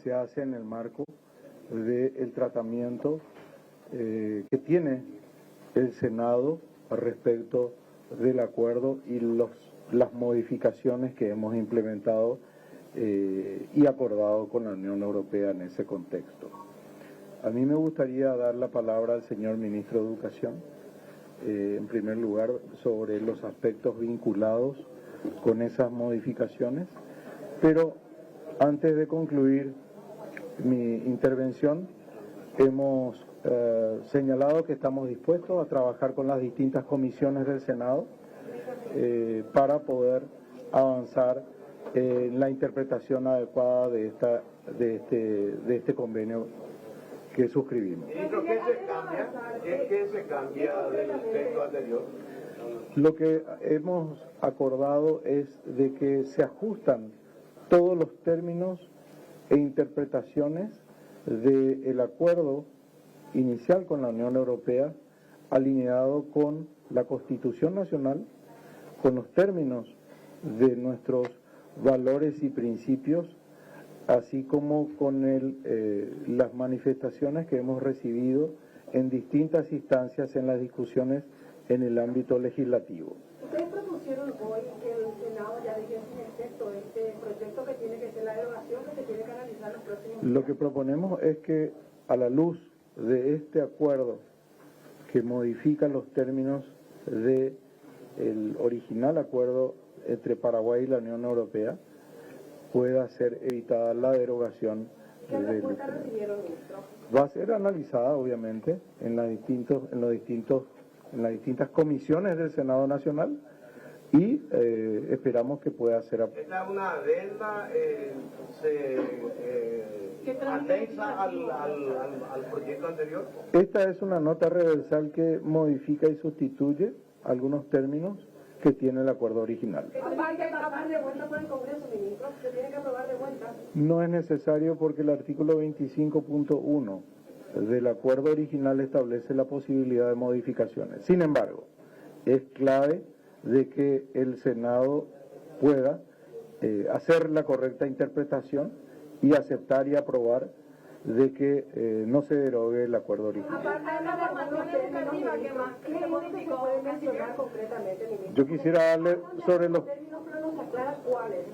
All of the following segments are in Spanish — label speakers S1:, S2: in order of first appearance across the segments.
S1: se hace en el marco del tratamiento que tiene el Senado respecto del acuerdo y las modificaciones que hemos implementado y acordado con la Unión Europea en ese contexto. A mí me gustaría dar la palabra al señor Ministro de Educación, en primer lugar, sobre los aspectos vinculados con esas modificaciones, pero antes de concluir mi intervención, hemos señalado que estamos dispuestos a trabajar con las distintas comisiones del Senado para poder avanzar en la interpretación adecuada de este convenio que suscribimos.
S2: Ministro, ¿qué se cambia del texto anterior?
S1: Lo que hemos acordado es de que se ajustan todos los términos e interpretaciones del acuerdo inicial con la Unión Europea, alineado con la Constitución Nacional, con los términos de nuestros valores y principios, así como con las manifestaciones que hemos recibido en distintas instancias en las discusiones en el ámbito legislativo.
S3: Ustedes propusieron hoy que el Senado ya dijese en el texto este proyecto que tiene que ser la derogación que se tiene que analizar los próximos días.
S1: Lo que proponemos es que, a la luz de este acuerdo que modifica los términos del original acuerdo entre Paraguay y la Unión Europea, pueda ser evitada la derogación.
S3: ¿Qué respuesta recibieron, ministro?
S1: Va a ser analizada, obviamente, en las distintas comisiones del Senado Nacional y esperamos que pueda ser
S2: ¿Esta es una adenda, anexa al proyecto anterior?
S1: Esta es una nota reversal que modifica y sustituye algunos términos que tiene el acuerdo original.
S3: ¿Hay que aprobar de vuelta por el Congreso, ministro? ¿Se tiene que aprobar de vuelta?
S1: No es necesario porque el artículo 25.1 del acuerdo original establece la posibilidad de modificaciones. Sin embargo, es clave de que el Senado pueda hacer la correcta interpretación y aceptar y aprobar de que no se derogue el acuerdo original.
S3: Aparte de la formación educativa, ¿qué más? ¿Qué modificó? ¿Puede mencionar concretamente, ministro?
S1: Yo quisiera darle sobre los...
S3: términos, pero nos aclara cuáles.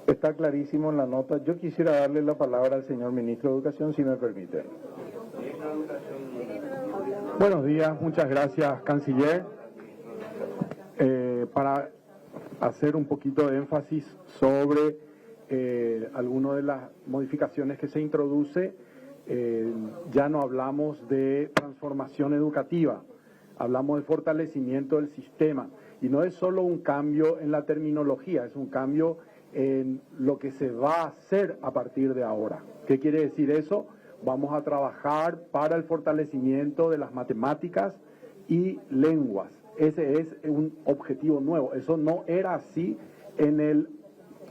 S1: Está clarísimo en la nota. Yo quisiera darle la palabra al señor Ministro de Educación, si me permite.
S4: Buenos días, muchas gracias, canciller. Para hacer un poquito de énfasis sobre algunas de las modificaciones que se introduce, ya no hablamos de transformación educativa, hablamos de fortalecimiento del sistema. Y no es solo un cambio en la terminología, es un cambio en lo que se va a hacer a partir de ahora. ¿Qué quiere decir eso? Vamos a trabajar para el fortalecimiento de las matemáticas y lenguas. Ese es un objetivo nuevo. Eso no era así en el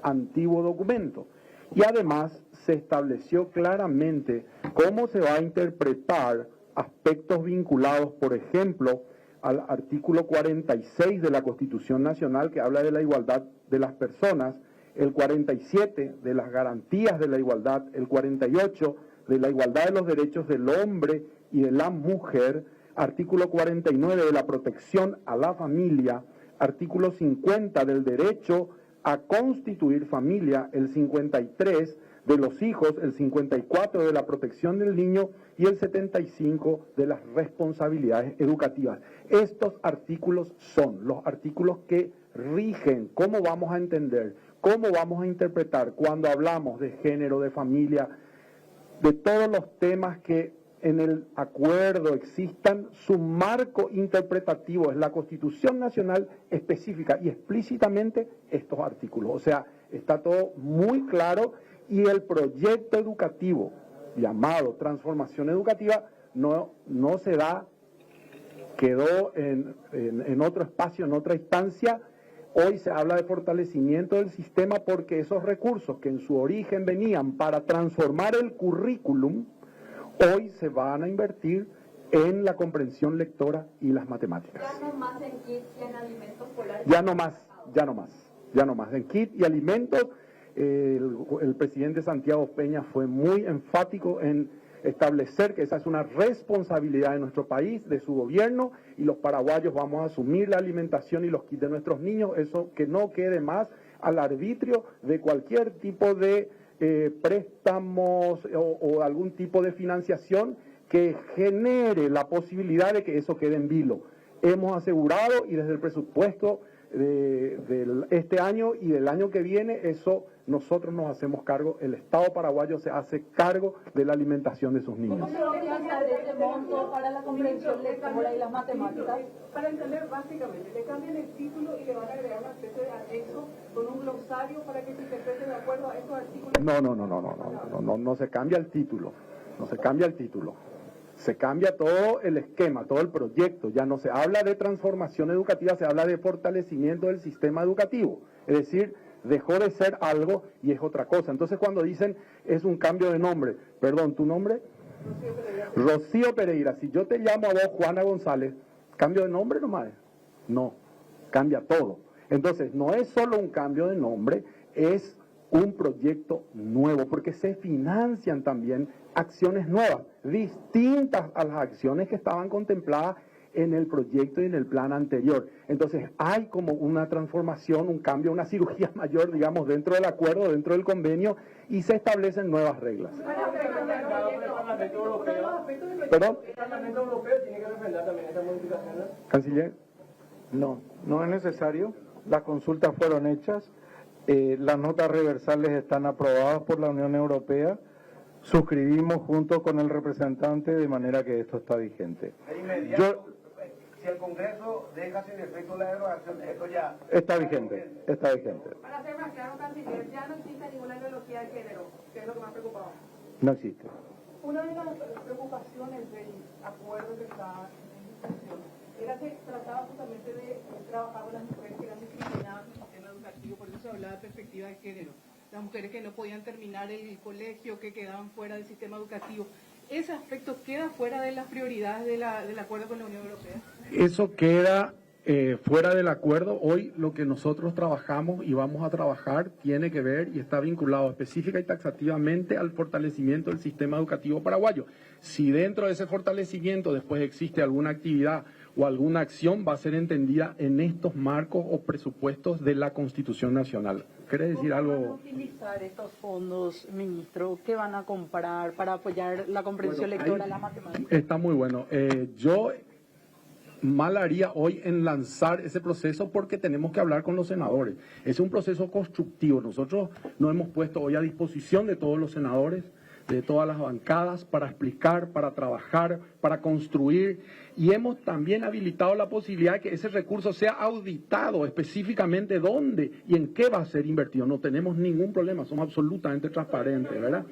S4: antiguo documento. Y además se estableció claramente cómo se va a interpretar aspectos vinculados, por ejemplo, al artículo 46 de la Constitución Nacional, que habla de la igualdad de las personas, el 47 de las garantías de la igualdad, el 48 de la igualdad de los derechos del hombre y de la mujer, artículo 49 de la protección a la familia, artículo 50 del derecho a constituir familia, el 53 de los hijos, el 54 de la protección del niño y el 75 de las responsabilidades educativas. Estos artículos son los artículos que rigen cómo vamos a entender, cómo vamos a interpretar cuando hablamos de género, de familia, de todos los temas que en el acuerdo existan. Su marco interpretativo es la Constitución Nacional específica y explícitamente estos artículos. O sea, está todo muy claro y el proyecto educativo llamado transformación educativa no se da, quedó en otro espacio, en otra instancia. Hoy se habla de fortalecimiento del sistema porque esos recursos que en su origen venían para transformar el currículum, hoy se van a invertir en la comprensión lectora y las matemáticas.
S3: Ya no más en kits y en alimentos escolares.
S4: Ya no más. En kit y alimentos el presidente Santiago Peña fue muy enfático en establecer que esa es una responsabilidad de nuestro país, de su gobierno, y los paraguayos vamos a asumir la alimentación y los kits de nuestros niños, eso que no quede más al arbitrio de cualquier tipo de préstamos o algún tipo de financiación que genere la posibilidad de que eso quede en vilo. Hemos asegurado, y desde el presupuesto de este año y del año que viene, eso nosotros nos hacemos cargo, el Estado paraguayo se hace cargo de la alimentación de sus niños.
S5: ¿Cómo se va a utilizar ese monto para la comprensión lectora y las matemáticas?
S3: Para entender básicamente, le cambian el título y le van a agregar una especie de anexo con un glosario para que se interprete de acuerdo a estos artículos.
S4: No se cambia el título, no se cambia el título. Se cambia todo el esquema, todo el proyecto. Ya no se habla de transformación educativa, se habla de fortalecimiento del sistema educativo. Es decir, dejó de ser algo y es otra cosa. Entonces cuando dicen es un cambio de nombre, perdón, ¿tu nombre? Rocío Pereira. Si yo te llamo a vos Juana González, ¿cambio de nombre nomás? No, cambia todo. Entonces no es solo un cambio de nombre, es un proyecto nuevo, porque se financian también acciones nuevas, distintas a las acciones que estaban contempladas en el proyecto y en el plan anterior. Entonces hay como una transformación, un cambio, una cirugía mayor, digamos, dentro del acuerdo, dentro del convenio, y se establecen nuevas reglas. ¿Perdón?
S2: ¿El Parlamento Europeo tiene que refrendar también estas modificaciones?
S4: Canciller.
S1: No es necesario. Las consultas fueron hechas. Las notas reversales están aprobadas por la Unión Europea. Suscribimos junto con el representante de manera que esto está vigente.
S2: Si el Congreso deja sin efecto la derogación, esto ya...
S1: Está vigente.
S3: Para ser más claro, canciller, ya no existe ninguna ideología de género, que es lo que más preocupaba.
S1: No existe.
S3: Una de las preocupaciones del acuerdo que está en discusión era que trataba justamente de trabajar con las mujeres que eran discriminadas en el sistema educativo, por eso se hablaba de perspectiva de género. Las mujeres que no podían terminar el colegio, que quedaban fuera del sistema educativo. ¿Ese aspecto queda fuera de las prioridades del acuerdo con la Unión Europea?
S4: Eso queda fuera del acuerdo. Hoy lo que nosotros trabajamos y vamos a trabajar tiene que ver y está vinculado específica y taxativamente al fortalecimiento del sistema educativo paraguayo. Si dentro de ese fortalecimiento después existe alguna actividad o alguna acción, va a ser entendida en estos marcos o presupuestos de la Constitución Nacional. ¿Quiere decir algo?
S5: ¿Cómo van a utilizar estos fondos, ministro? ¿Qué van a comprar para apoyar la comprensión lectora, la matemática?
S4: Está muy bueno. Yo mal haría hoy en lanzar ese proceso porque tenemos que hablar con los senadores. Es un proceso constructivo. Nosotros nos hemos puesto hoy a disposición de todos los senadores, de todas las bancadas, para explicar, para trabajar, para construir, y hemos también habilitado la posibilidad de que ese recurso sea auditado específicamente dónde y en qué va a ser invertido. No tenemos ningún problema, somos absolutamente transparentes, ¿verdad?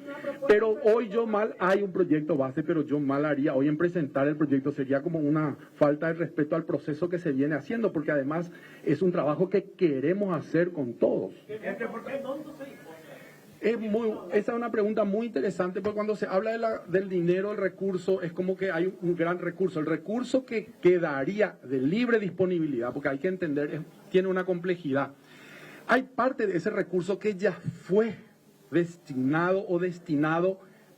S4: Pero hoy hay un proyecto base, pero yo mal haría hoy en presentar el proyecto, sería como una falta de respeto al proceso que se viene haciendo, porque además es un trabajo que queremos hacer con todos. Esa es una pregunta muy interesante, porque cuando se habla del dinero, el recurso, es como que hay un gran recurso. El recurso que quedaría de libre disponibilidad, porque hay que entender, tiene una complejidad. Hay parte de ese recurso que ya fue destinado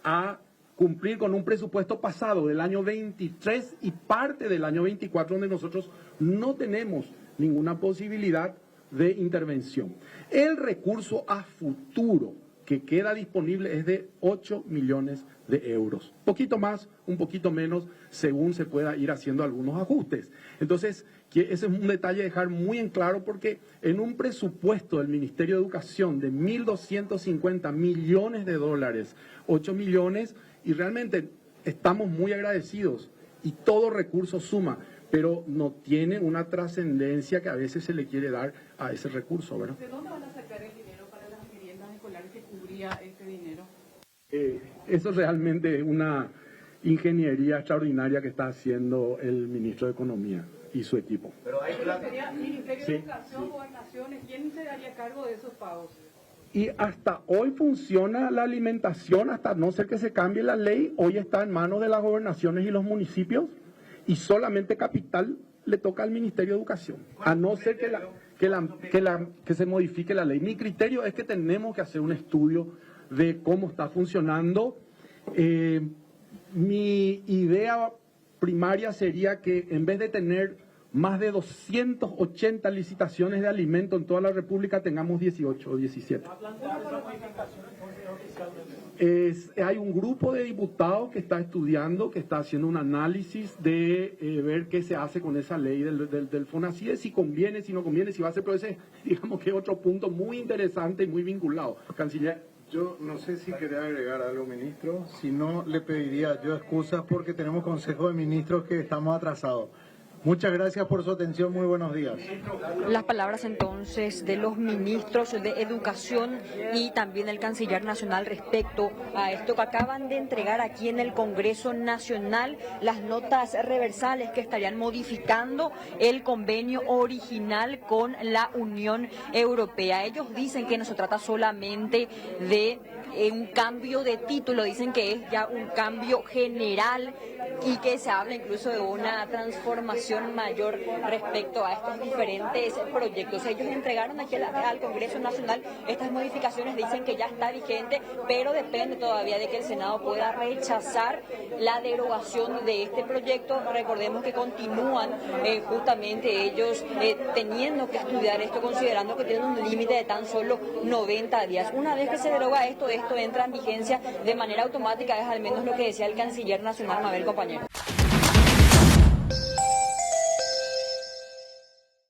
S4: a cumplir con un presupuesto pasado del año 23 y parte del año 24, donde nosotros no tenemos ninguna posibilidad de intervención. El recurso a futuro que queda disponible es de 8 millones de euros. Poquito más, un poquito menos, según se pueda ir haciendo algunos ajustes. Entonces, ese es un detalle a dejar muy en claro, porque en un presupuesto del Ministerio de Educación de 1.250 millones de dólares, 8 millones, y realmente estamos muy agradecidos, y todo recurso suma, pero no tiene una trascendencia que a veces se le quiere dar a ese recurso, ¿verdad?
S3: ¿De dónde van a sacar el dinero para las viviendas escolares que cubría este dinero?
S4: Eso es realmente una ingeniería extraordinaria que está haciendo el ministro de Economía y su equipo.
S2: Pero hay
S3: ¿Sería Ministerio de Educación, Gobernaciones? ¿Quién se daría cargo de esos pagos?
S4: Y hasta hoy funciona la alimentación, hasta no ser que se cambie la ley, hoy está en manos de las gobernaciones y los municipios, y solamente capital le toca al Ministerio de Educación. A no ser que que se modifique la ley. Mi criterio es que tenemos que hacer un estudio de cómo está funcionando. Mi idea primaria sería que en vez de tener más de 280 licitaciones de alimentos en toda la República, tengamos 18 o 17. Hay un grupo de diputados que está estudiando, que está haciendo un análisis de ver qué se hace con esa ley del FONACIE, si conviene, si no conviene, si va a ser, pero ese, digamos que es otro punto muy interesante y muy vinculado. Canciller.
S1: Yo no sé si quería agregar algo, ministro. Si no, le pediría yo excusas porque tenemos Consejo de Ministros que estamos atrasados. Muchas gracias por su atención. Muy buenos días.
S6: Las palabras entonces de los ministros de Educación y también el Canciller Nacional respecto a esto que acaban de entregar aquí en el Congreso Nacional, las notas reversales que estarían modificando el convenio original con la Unión Europea. Ellos dicen que no se trata solamente de un cambio de título, dicen que es ya un cambio general y que se habla incluso de una transformación mayor respecto a estos diferentes proyectos. Ellos entregaron aquí al Congreso Nacional estas modificaciones, dicen que ya está vigente, pero depende todavía de que el Senado pueda rechazar la derogación de este proyecto. Recordemos que continúan justamente ellos teniendo que estudiar esto, considerando que tienen un límite de tan solo 90 días. Una vez que se deroga esto entra en vigencia de manera automática, es al menos lo que decía el Canciller Nacional, Mabel, compañero.